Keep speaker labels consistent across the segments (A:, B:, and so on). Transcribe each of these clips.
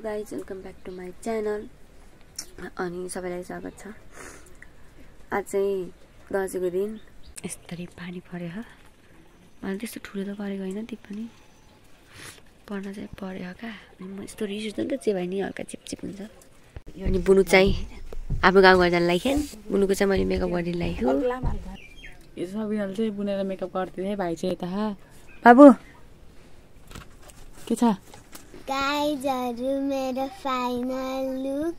A: Guys welcome back to my channel अनि सबैलाई स्वागत छ। आज चाहिँ दसैँको दिन यसरी पानी पर्यो। मलाई त्यस्तो ठुलो त परेको होइन, त्यो पनि पर्न चाहिँ पर्यो क्या। अनि म यस्तो रिस उठ्छ नि त, चाहिँ नि हल्का चिपचिप हुन्छ। अनि बुनु चाहिँ आफ्नो गाउँ घर जानलाई खेन, बुनुको चाहिँ मैले मेकअप गरिदिनलाई हो।
B: यो सबैले चाहिँ बुनेर मेकअप गर्दै भाइ चाहिँ यता
A: बाबु के छ
C: गाइजहरु मेरो फाइनल लुक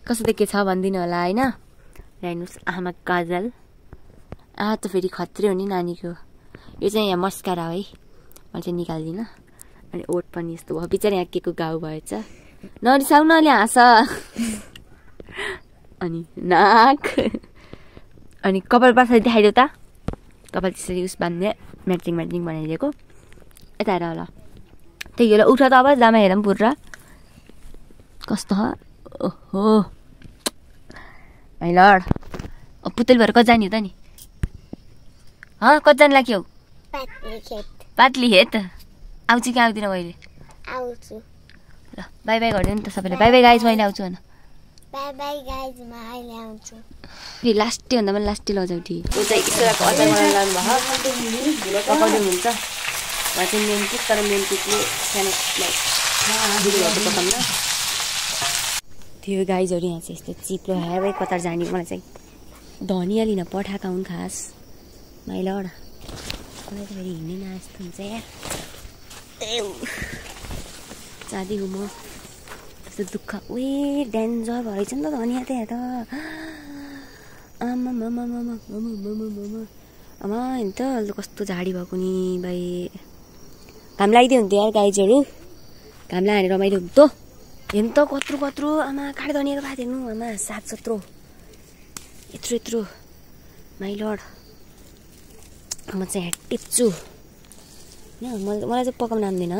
A: कस्तो देखे छ भन्दिनु होला हैन। हेर्नुस् आमा काजल, आमा त फेरि खत्रै हो नि नानीको। यो चाहिँ यहाँ मस्कारा है, मैले चाहिँ निकाल्दिनँ। अनि ओठ पनि यस्तो भयो, बिचरा यहाँ के को गाउँ भएछ। नरिसाउ न, अलि हाँस। अनि नाक अनि कपाल पार्छ देखाइदेऊ त। कपाल त्यसरी उस बान्ने म्याचिङ बनाइदिएको। यता हेर होला, त्यही होला। उठ त अब जामा हेरौँ पुरा कस्तो हो। ओहो माइ लर्ड, अब पुतल भएर कति जाने हो त नि? कति जानु लाग्यो? पातली हेत आउँछु कि आउँदिनँ मैले?
C: आउँछु।
A: ल बाई बाई गरिदिनु नि त सबैलाई। बाई बाई गाइज, मैले आउँछु भन।
C: बाई बाई गाइज, म अहिले आउँछु।
A: फेरि लास्टै भन्दा पनि लास्टै लजाउ ठिक। त्यो चाहिँ इस्टोराको अचार बनाउनु लानुभयो, पकाउँदै हुन्छ। उहाँ चाहिँ मेन कुक, तर मेन कुकले सानो पकाउनु त्यो गाइजहरू। यहाँ चाहिँ यस्तो चिप्लो हेबै कतार जाने। मलाई चाहिँ धनिया लिन पठाएका हुन् खास। माइ लर्ड, मलाई त फेरि हिँड्नै न जस्तो हुन्छ यार। जाँदै हो म, त्यस्तो दुःख। उयो डेन्जर भएछ नि त धनिया त। यहाँ त आमा हेर्नु त कस्तो झाडी भएको नि भाइ। घाम लगाइदियो हुन्थ्यो यार गाइजहरू, घाम लगाएर रमाइलो हुन्थ्यो। हेर्नु त कत्रो आमा काँडे धनियाको भात। हेर्नु आमा 7-7 यत्रो माइ लर्ड। म चाहिँ यहाँ टिप्छु होइन। मलाई चाहिँ पकाउन आउँदैन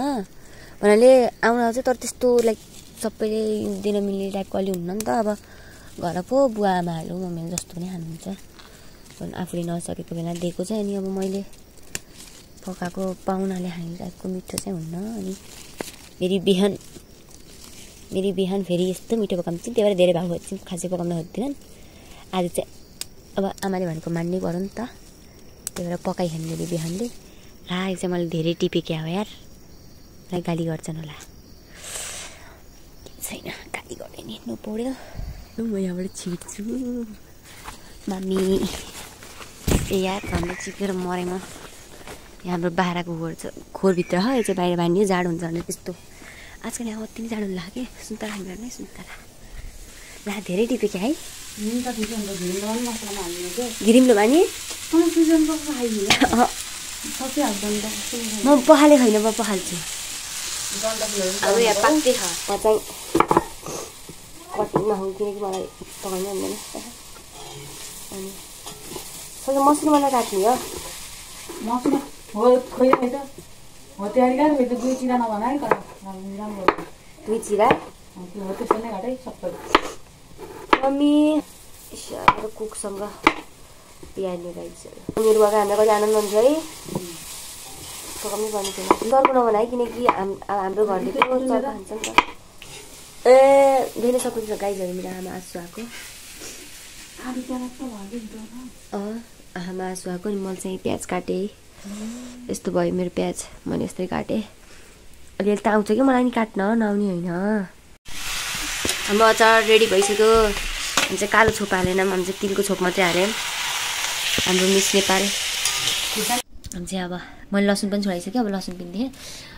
A: भन्नाले आउन आउँछ, तर त्यस्तो लाइक सबैले दिन मिल्ने टाइपको अलि हुन्न नि त। अब घर पो बुवा आमाहरू मम्मीहरू जस्तो पनि खानुहुन्छ, आफूले नसकेको बेला दिएको चाहिँ। अनि अब मैले पकाएको पाहुनाले खाने टाइपको मिठो चाहिँ हुन्न। अनि फेरि बिहान फेरि यस्तो मिठो पकाउँछु, त्यही भएर धेरै भाउ खोज्छौँ, खासै पकाउन खोज्दैनन्। आज चाहिँ अब आमाले भनेको मान्नै पऱ्यो नि त, त्यही भएर पकाइखानु फेरि बिहानले। यो चाहिँ मैले धेरै टिपेँ क्या हो यार, मलाई गाली गर्छन् होला। छैन गाली गर्दै नि हिँड्नु पऱ्यो। म यहाँबाट छिट्छु मामी। यार हाम्रो चिपेर मरेँ म। यहाँ हाम्रो बाह्रको खोरभित्र हो, यो चाहिँ बाहिर बाँध्यो, जाडो हुन्छ भने त्यस्तो। आजकल यहाँ अति नै जाडो लाग्यो। सुन्तला खानु नै सुन्तला ला धेरै टिप्यो क्या है। घिरिम्लो बानी म पखाले छैन, म पखाल्छु। अब यहाँ पाक्दै छ, म चाहिँ कटिङ नखाउँ किनकि मलाई पकाउनु हुँदैन। अनि मसरुम मलाई काट्ने हो। दुई चिरा मम्मी कुकसँग बिहान गाइस। मेरो बाबा हामीलाई कति आनन्द हुन्छ है, पकाउनै पर्ने थिएन। चर्को नबना है, किनकि हाम्रो घरले पनि चर्को खान्छ नि त। धेरै सकिन्छ गाइजहरू। मेरो आमा आँसु आएको, आमा आँसु आएको। अनि मैले चाहिँ प्याज काटेँ, यस्तो भयो मेरो प्याज, मैले यस्तै काटेँ। अलिअलि त आउँछ कि मलाई नि काट्न, नआउने होइन। हाम्रो अचार रेडी भइसक्यो। हामी चाहिँ कालो छोप हालेनौँ, हामी चाहिँ तिलको छोप मात्रै हाल्यौँ। हाम्रो मिस नेपाल। हामी चाहिँ अब मैले लसुन पनि छोडाइसकेँ, अब लसुन पिन्थेँ।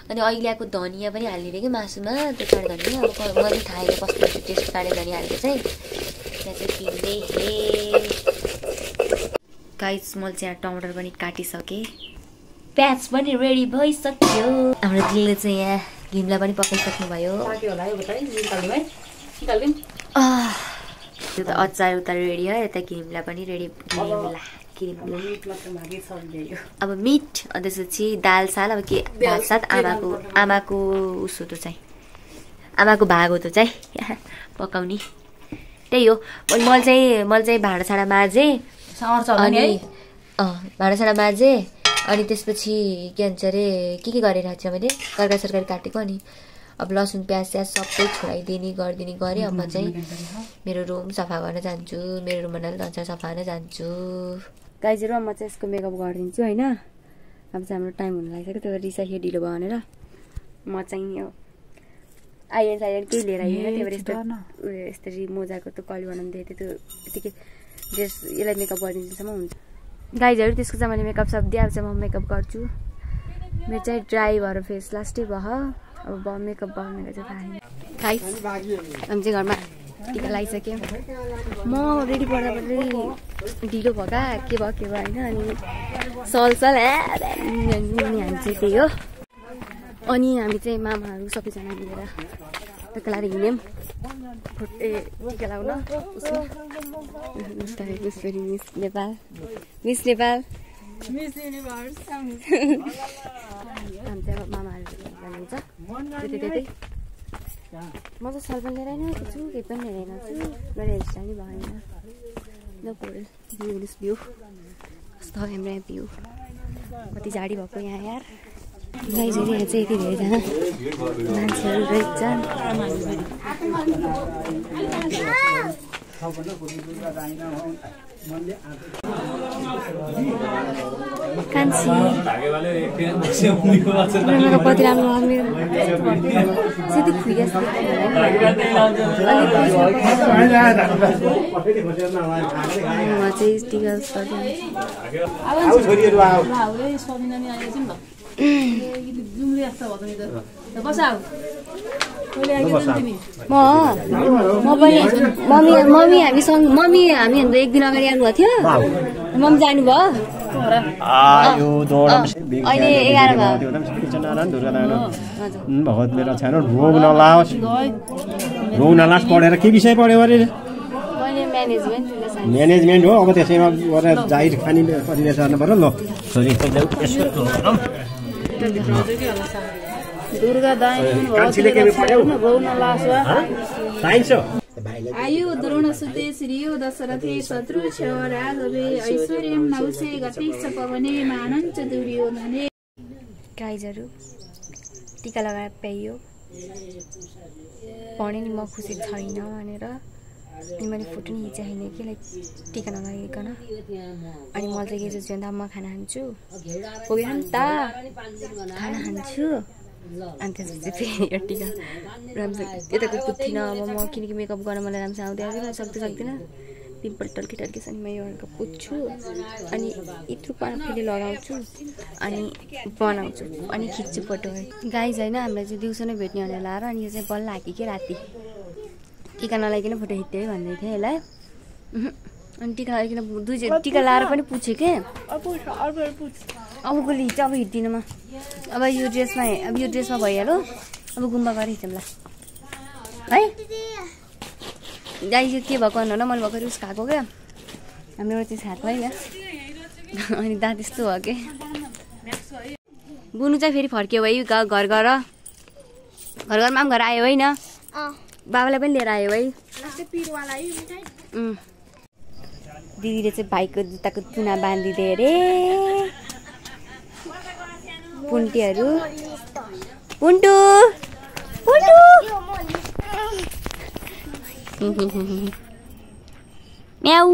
A: अनि अहिले आएको धनियाँ पनि हाल्ने रे कि मासुमा, त्यो काँडे धनियाँ। अब मैले थाहा होइन कस्तो टेस्ट काँडे धनियाँ हालेको चाहिँ। त्यहाँ चाहिँ पिन्दै हे गाइस। मैले चाहिँ यहाँ टमाटर पनि काटिसकेँ, प्याज पनि रेडी भइसक्यो। हाम्रो दिदीले चाहिँ यहाँ घिम्ला पनि पकाइसक्नु भयो। त्यो त अचार उता रेडी हो, यता घिम्ला पनि रेडी। अब मिट, अनि त्यसपछि दाल साल। अब के भात साथ आमाको उसो त चाहिँ आमाको भाग हो त चाहिँ पकाउने। त्यही हो। मैले चाहिँ भाँडासाँडा माझेँ, अनि भाँडासाँडा माझेँ। अनि त्यसपछि के भन्छ अरे के गरेर छ मैले तरकारी सरकारी काटेको। अनि अब लसुन प्याज स्याज सबै छोडाइदिने गरिदिने गरेँ। अब म चाहिँ मेरो रुम सफा गर्न जान्छु, मेरो रुममा डल्लै सफा गर्न जान्छु। गाइजहरू म चाहिँ यसको मेकअप गरिदिन्छु होइन। अब चाहिँ हाम्रो टाइम हुन लागिसक्यो, त्यो रिसा ढिलो भयो भनेर म चाहिँ यो आइरन केही लिएर आइदिएन। त्यही भएर यस्तो यस्तरी मोजाको त्यो कली बनाउनु दिएको थियो, त्यो यतिकै ड्रेस यसलाई मेकअप गरिदिन्छु हुन्छ। गाइजहरू त्यसको चाहिँ मैले मेकअप सब दिएँ। अब चाहिँ म मेकअप गर्छु। मेरो चाहिँ ड्राई भएर फेस लास्टै भयो। अब मेकअप बनाउनेको चाहिँ थाहा छैन। गाइस हामी चाहिँ घरमा टिका लगाइसक्यौँ। म रेडी पर्दा ढिलो भयो के भयो होइन। अनि सल हामी चाहिँ त्यही हो। अनि हामी चाहिँ मामाहरू सबैजना मिलेर टिका लगाएर हिँड्यौँ टिका लगाउन। उसमा मिस नेपाल हामी चाहिँ अब मामाहरू जानुहुन्छ त्यतै। म चाहिँ सल पनि लिएर आइरहेको छु, केही पनि लिएर आएको छु। मेरो हेयरस्टाइल नै भएन। भ्यू कस्तो हाम्रो भ्यू कति झाडी भएको यहाँ यार। गाइजहरू यहाँ चाहिँ यति धेरैजना मान्छेहरू रहेछन्। कान्छी मेरो कति राम्रो मेरो सेतो खुइया म चाहिँ टिकल्स मम्मी हामीसँग मम्मी हामी हाम्रो एक दिन अगाडि आउनुभएको थियो। मम्मी जानुभयो अहिले 11 भयो।
D: भगवत मेरो छानो रोग नलास पढेर के विषय पढ्यो अरे? म्यानेजमेन्ट हो। अब त्यसैमा गरेर जाहिर खाने परिवेश गर्नु पर्यो ल।
E: आयु द्रोण सुते श्रीयो दशरथे शत्रु राघवे ऐश्वर्यम नौसे गतिश पवने मानञ्च दुर्योधने।
A: गाइजहरू टिका लगाएर पाइयो भने नि म खुसी छैन भनेर। अनि मैले फोटो नि खिचाएन कि लाइक टिका नलागिकन। अनि मैले चाहिँ के सोच्छु भन्दा म खाना खान्छु पुगेन नि त खाना खान्छु। अनि त्यसपछि फेरि यो टिका राम्रोसँग यताको पुग्थिनँ। अब म किनकि मेकअप गर्न मलाई राम्रोसँग आउँदैन सक्दिनँ। पिम्पल टल्किस अनि म यो पुग्छु अनि यत्रो फेरि लगाउँछु अनि बनाउँछु अनि खिच्छु फोटो। गाइज होइन हामीलाई चाहिँ दिउँसो नै भेट्ने भनेर लाएर अनि यो चाहिँ बल्ल हाक्यो कि राति टिका नलाइकन फोटो खिच्दै भन्दै थिएँ यसलाई। अनि टिका लगाइकन टिका लाएर पनि पुछेँ के अबको हिँड्छ अब हिँड्दिनँ म। अब यो ड्रेसमा भइहाल्यो। अब गुम्बा गएर हिँड्छौँ ल है। गाई के भएको भन्नु मैले भर्खर उस खाएको क्या हाम्रो चाहिँ खाएको होइन। अनि दाँत यस्तो भयो कि बुनु चाहिँ फेरि फर्क्यो है घरमा पनि घर आयो होइन। बाबालाई पनि लिएर आयो है। दिदीले चाहिँ भाइको जुत्ताको तुना बाँधिदिए अरे पुन्टीहरू। पुन्टु म्याउ।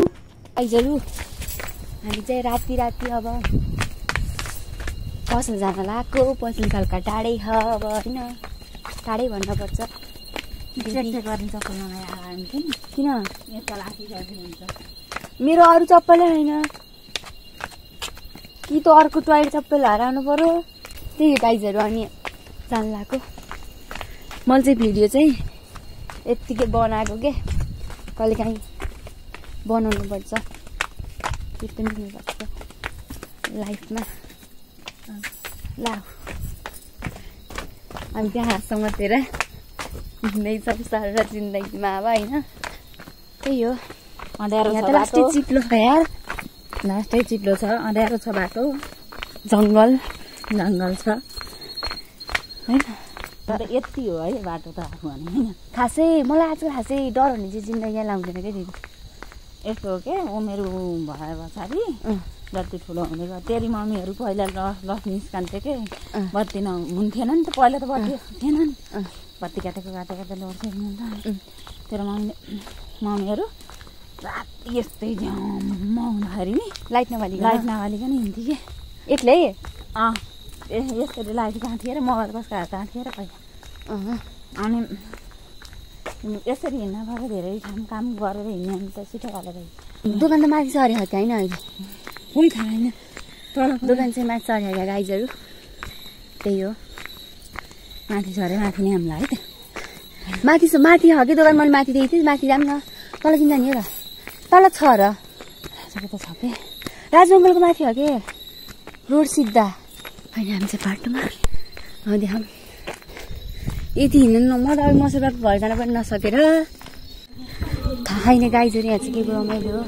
A: आइजहरू हामी चाहिँ राति अब पसल जान लगाएको। पसल खालका टाढै छ अब होइन टाढै भन्नुपर्छ। किन मेरो अरू चप्पलै होइन कि त अर्को टोयलेट चप्पल हार आउनु पर्यो त्यही गाइजहरू। अनि जान लगाएको मैले चाहिँ भिडियो चाहिँ यत्तिकै बनाएको के कहिलेकाहीँ बनाउनु पर्छ त्यो पनि दिनुपर्छ लाइफमा। ला हामी त्यहाँ हाँसौँ मात्रै हिँड्दै संसार र जिन्दगीमा अब होइन त्यही हो। लास्टै चिप्लो छ यार
E: लास्टै चिप्लो छ अँध्यारो छ बाटो
A: जङ्गल
E: छ होइन। यति हो है बाटो त होइन।
A: खासै मलाई आजकल खासै डर हुने चाहिँ जिन्दगी यहाँ लाउँदैन क्या दिदी।
E: यस्तो हो क्या उमेर भए पछाडि जति ठुलो हुँदै गयो तेरी मम्मीहरू पहिला लक्ष्मी निस्कन्थ्यो के बत्ती हुन्थेन नि त पहिला त बत्ती थिएन नि बत्ती काटेको लोड्थ्यो नि त तेरो मम्मीहरू राति यस्तै झ्याम्म हुँदाखेरि नि
A: लाइट
E: नबालिकन हिँड्थ्यो कि
A: एक्लै
E: यसरी लाइट गाँथेँ र मोबाइल कसको हात गाँथेँ र पहिला अनि यसरी हिँड्न पऱ्यो धेरै काम गरेर हिँड्ने अनि त छिटो गरेर
A: दोकान त माथि सरेको थियो होइन अहिले
E: कोही खाएन तल
A: दोकान चाहिँ माथि सरेको गाइजहरू त्यही हो
E: माथि झरे माथि नै हामीलाई है त
A: माथि छ कि दोकान मैले माथि देखेको थिएँ माथि जाऊँ न तल किन जाने हो र तल छ र
E: सबै त छ कि
A: राजमङ्गलको माथि हो कि रोड सिधा अहिले हामी चाहिँ बाटोमा देखाउँ यति हिँड्नु म त अब मसुरबाट घर जान पनि नसकेर थाहा छैन गाइजहरू यहाँ चाहिँ के रमाइलो हो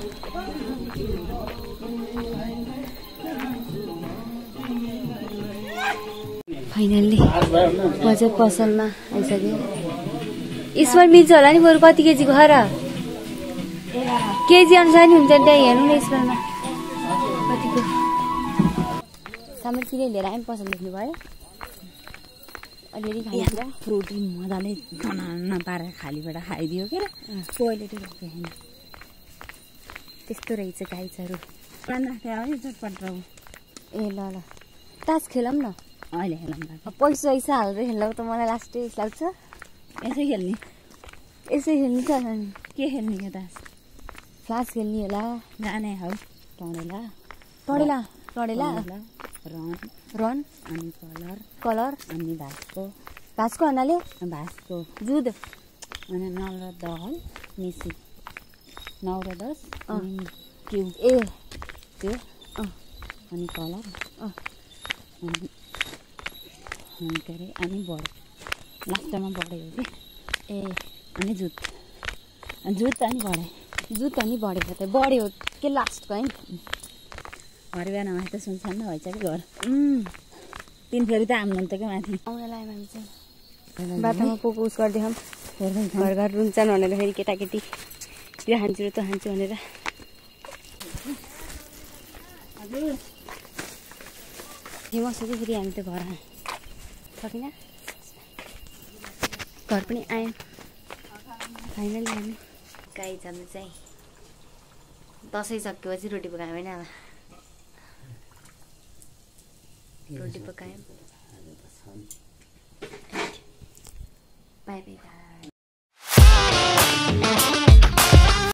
A: फाइनल्ली म चाहिँ पसलमा आइसकेँ ईश्वर मिल्छ होला नि बरु कति केजीको खर केजी अनुसार नि हुन्छ त्यहाँ हेर्नु न ईश्वरमा कतिको सामान किने लिएर आएँ पसल लेख्नु भयो अलिअलि खान्छ
E: प्रोटिन मजाले बनाउन पारेर खालीबाट खाइदियो के टोइलेटै रोकेन
A: त्यस्तो रहेछ गाइजहरू
E: चटपट
A: ए ल तास खेलौँ न
E: अहिले खेलौँ
A: पैसा हालेर खेल्दा त मलाई लास्टै लाग्छ
E: यसै खेल्ने
A: यसै खेल्नु त
E: के खेल्ने यो तास
A: फ्लास खेल्ने होला
E: जाने हौ
A: टडेला रन
E: अनि
A: कलर
E: अनि
A: भाँसको अन्नाले
E: भाँसको
A: जुद
E: अनि 9 र 10 मिसी 9 र 10 अनि क्यु त्यो अनि कलर अनि के अरे अनि बढ लास्टमा बढ्यो कि अनि जुत
A: अनि बढेको त बढ्यो के लास्टको है
E: घर बिहानमा त सुनसान न भएछ कि घर तिन फेरि त आउनु त क्या माथि
A: आउनलाई हामी चाहिँ बाटोमा पोको उस गरिदिउँ घर रुन्छन् भनेर फेरि केटाकेटी यो खान्छु र त खान्छु भनेर फेमस हो कि फेरि हामी त घर सकिन घर पनि आयौँ फाइनली हामी गाई जानु चाहिँ दसैँ सकेपछि रोटी पकायौँ होइन अब रोटी पकायौँ बाई बाई